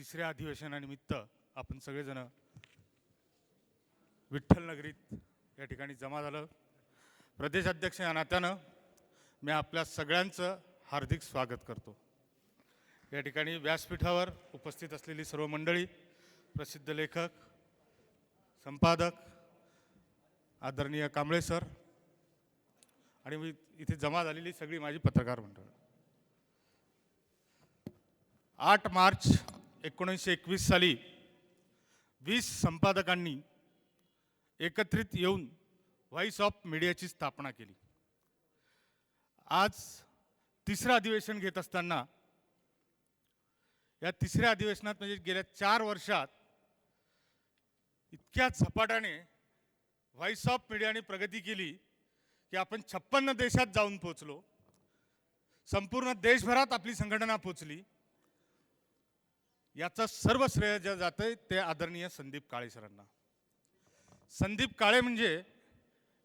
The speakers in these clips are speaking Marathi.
तिसऱ्या अधिवेशनानिमित्त आपण सगळेजण विठ्ठल नगरीत या ठिकाणी जमा झालं. प्रदेशाध्यक्ष या नात्यानं मी आपल्या सगळ्यांचं हार्दिक स्वागत करतो. या ठिकाणी व्यासपीठावर उपस्थित असलेली सर्व मंडळी, प्रसिद्ध लेखक, संपादक आदरणीय कांबळे सर आणि इथे जमा झालेली सगळी माझी पत्रकार मंडळ. 8 मार्च 1921 साली 20 संपादकांनी एकत्रित येऊन व्हॉइस ऑफ मीडियाची स्थापना केली. आज तिसरं अधिवेशन घेत असताना या तिसऱ्या अधिवेशनात म्हणजे गेल्या 4 वर्षात इतक्या झपाट्याने व्हॉइस ऑफ मीडियाने प्रगती केली की आपण 56 देशात जाऊन पोहोचलो. संपूर्ण देशभरात आपली संघटना पोहोचली. याचं सर्व श्रेय जे जातंय ते आदरणीय संदीप काळे सरांना. संदीप काळे म्हणजे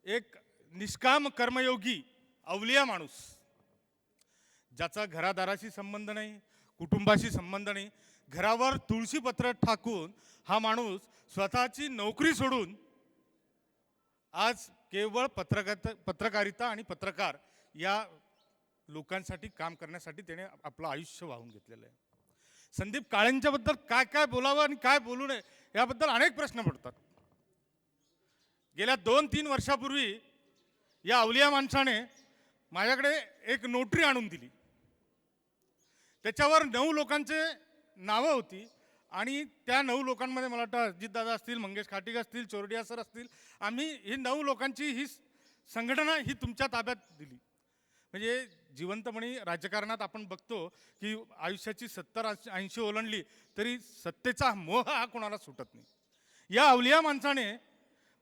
एक निष्काम कर्मयोगी अवलिया माणूस, ज्याचा घरादाराशी संबंध नाही, कुटुंबाशी संबंध नाही. घरावर तुळशी पत्र टाकून हा माणूस स्वतःची नोकरी सोडून आज केवळ पत्रकारिता आणि पत्रकार या लोकांसाठी काम करण्यासाठी त्याने आपलं आयुष्य वाहून घेतलेलं आहे. संदीप काळेंच्याबद्दल काय काय बोलावं आणि काय बोलू नये याबद्दल अनेक प्रश्न पडतात. गेल्या 2-3 वर्षापूर्वी या अवलिया माणसाने माझ्याकडे एक नोटरी आणून दिली. त्याच्यावर 9 लोकांचे नावं होती आणि त्या 9 लोकांमध्ये मला वाटतं अजितदादा असतील, मंगेश खाटीक असतील, चोरडिया सर असतील, आम्ही ही 9 लोकांची ही संघटना ही तुमच्या ताब्यात दिली. म्हणजे जिवंतपणी राजकारणात आपण बघतो की आयुष्याची 70-80 ओलांडली तरी सत्तेचा मोह हा कोणाला सुटत नाही. या अवलिया माणसाने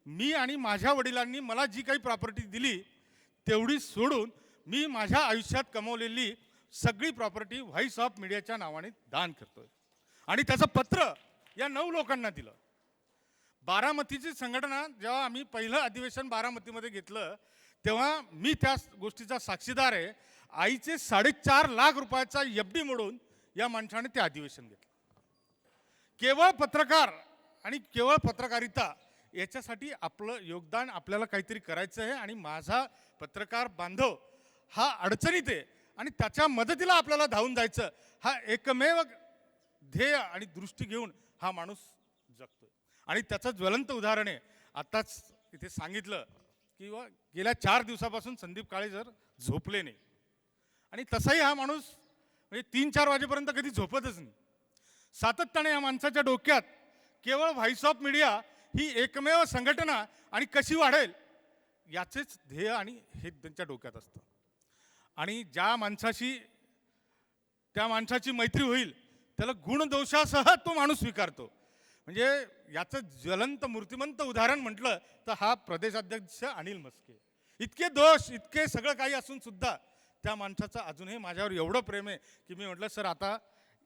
मी आणि माझ्या वडिलांनी मला जी काही प्रॉपर्टी दिली तेवढी सोडून मी माझ्या आयुष्यात कमवलेली सगळी प्रॉपर्टी व्हॉइस ऑफ मीडियाच्या नावाने दान करतोय. आणि त्याचं पत्र या 9 लोकांना दिलं. बारामतीची संघटना जेव्हा आम्ही पहिलं अधिवेशन बारामतीमध्ये घेतलं तेव्हा मी त्या गोष्टीचा साक्षीदार आहे. आईचे 4.5 लाख रुपयाचा FD मोडून या माणसाने ते अधिवेशन घेतलं. केवळ पत्रकार आणि केवळ पत्रकारिता याच्यासाठी आपलं योगदान आपल्याला काहीतरी करायचं आहे आणि माझा पत्रकार बांधव हा अडचणीत आहे आणि त्याच्या मदतीला आपल्याला धावून जायचं, हा एकमेव ध्येय आणि दृष्टी घेऊन हा माणूस जगतोय. आणि त्याचं ज्वलंत उदाहरण आहे. आताच इथे सांगितलं की गेल्या 4 दिवसापासून संदीप काळे जर झोपले नाही आणि तसाही हा माणूस म्हणजे 3-4 वाजेपर्यंत कधी झोपतच नाही. सातत्याने या माणसाच्या डोक्यात केवळ व्हॉइस ऑफ मीडिया ही एकमेव संघटना आणि कशी वाढेल याचेच ध्येय आणि हे त्यांच्या डोक्यात असतं. आणि ज्या माणसाशी त्या माणसाची मैत्री होईल त्याला गुणदोषासह तो माणूस स्वीकारतो. म्हणजे याचं ज्वलंत मूर्तिमंत उदाहरण म्हटलं तर हा प्रदेशाध्यक्ष अनिल मस्के. इतके दोष इतके सगळं काही असून सुद्धा त्या माणसाचं अजूनही माझ्यावर एवढं प्रेम आहे की मी म्हटलं सर आता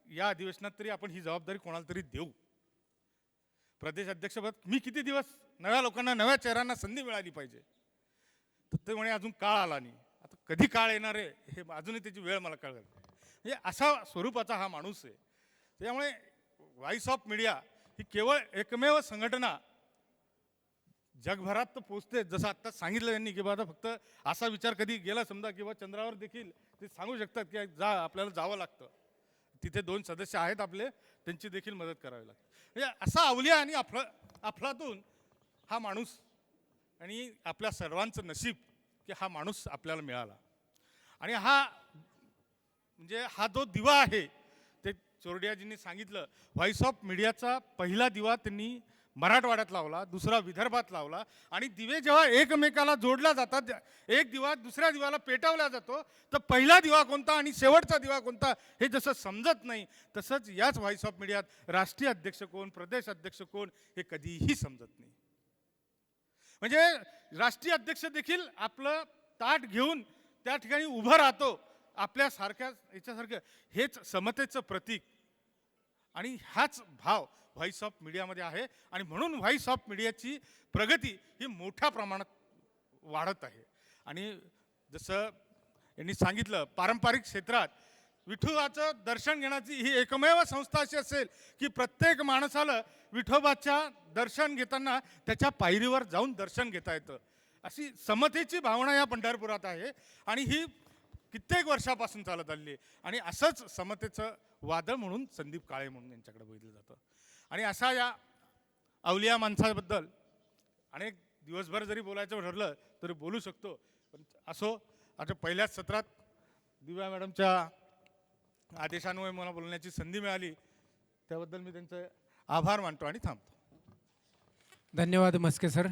या अधिवेशनात तरी आपण ही जबाबदारी कोणाला तरी देऊ. प्रदेशाध्यक्षपद मी किती दिवस नव्या लोकांना नव्या चेहऱ्यांना संधी मिळाली पाहिजे. तर ते म्हणे अजून काळ आला नाही. आता कधी काळ येणार आहे हे अजूनही त्याची वेळ मला कळत. म्हणजे अशा स्वरूपाचा हा माणूस आहे. त्यामुळे व्हॉइस ऑफ मीडिया ही केवळ एकमेव संघटना जगभरात तर पोचते. जसं आत्ता सांगितलं त्यांनी की बाबा फक्त असा विचार कधी गेला समजा किंवा चंद्रावर देखील ते सांगू शकतात की आपल्याला जावं लागतं. तिथे 2 सदस्य आहेत आपले, त्यांची देखील मदत करावी लागते. म्हणजे असा अवलिया आणि अफलातून हा माणूस आणि आपल्या सर्वांचं नशीब की हा माणूस आपल्याला मिळाला. आणि म्हणजे हा जो दिवा आहे ते चोरडियाजींनी सांगितलं. व्हॉइस ऑफ मीडियाचा पहिला दिवा त्यांनी मराठवाड्यात लावला, दुसरा विदर्भात लावला आणि दिवे जेव्हा एकमेकाला जोडल्या जातात, एक दिवा दुसऱ्या दिव्याला पेटवला जातो, तर पहिला दिवा कोणता आणि शेवटचा दिवा कोणता हे जसं समजत नाही तसंच याच व्हॉइस ऑफ मीडियात राष्ट्रीय अध्यक्ष कोण, प्रदेश अध्यक्ष कोण हे कधीही समजत नाही. म्हणजे राष्ट्रीय अध्यक्ष देखील आपलं ताट घेऊन त्या ठिकाणी उभं राहतो आपल्यासारख्या याच्यासारखं. हेच समतेचं प्रतीक आणि हाच भाव व्हॉइस ऑफ मीडियामध्ये आहे. आणि म्हणून व्हॉइस ऑफ मीडियाची प्रगती ही मोठ्या प्रमाणात वाढत आहे. आणि जसं यांनी सांगितलं पारंपरिक क्षेत्रात विठोबाचं दर्शन घेण्याची ही एकमेव संस्था अशी असेल की प्रत्येक माणसाला विठोबाच्या दर्शन घेताना त्याच्या पायरीवर जाऊन दर्शन घेता येतं. अशी समतेची भावना या पंढरपुरात आहे आणि ही कित्येक वर्षापासून चालत आली आहे. आणि असंच समतेचं वादळ म्हणून संदीप काळे म्हणून यांच्याकडे बघितलं जातं. आणि असा या अवलिया माणसाबद्दल अनेक दिवसभर जरी बोलायचं ठरलं तरी बोलू शकतो. पण असो, आता पहिल्याच सत्रात दिव्या मॅडमच्या आदेशान्वये मला बोलण्याची संधी मिळाली, त्याबद्दल मी त्यांचे आभार मानतो आणि थांबतो. धन्यवाद मस्के सर.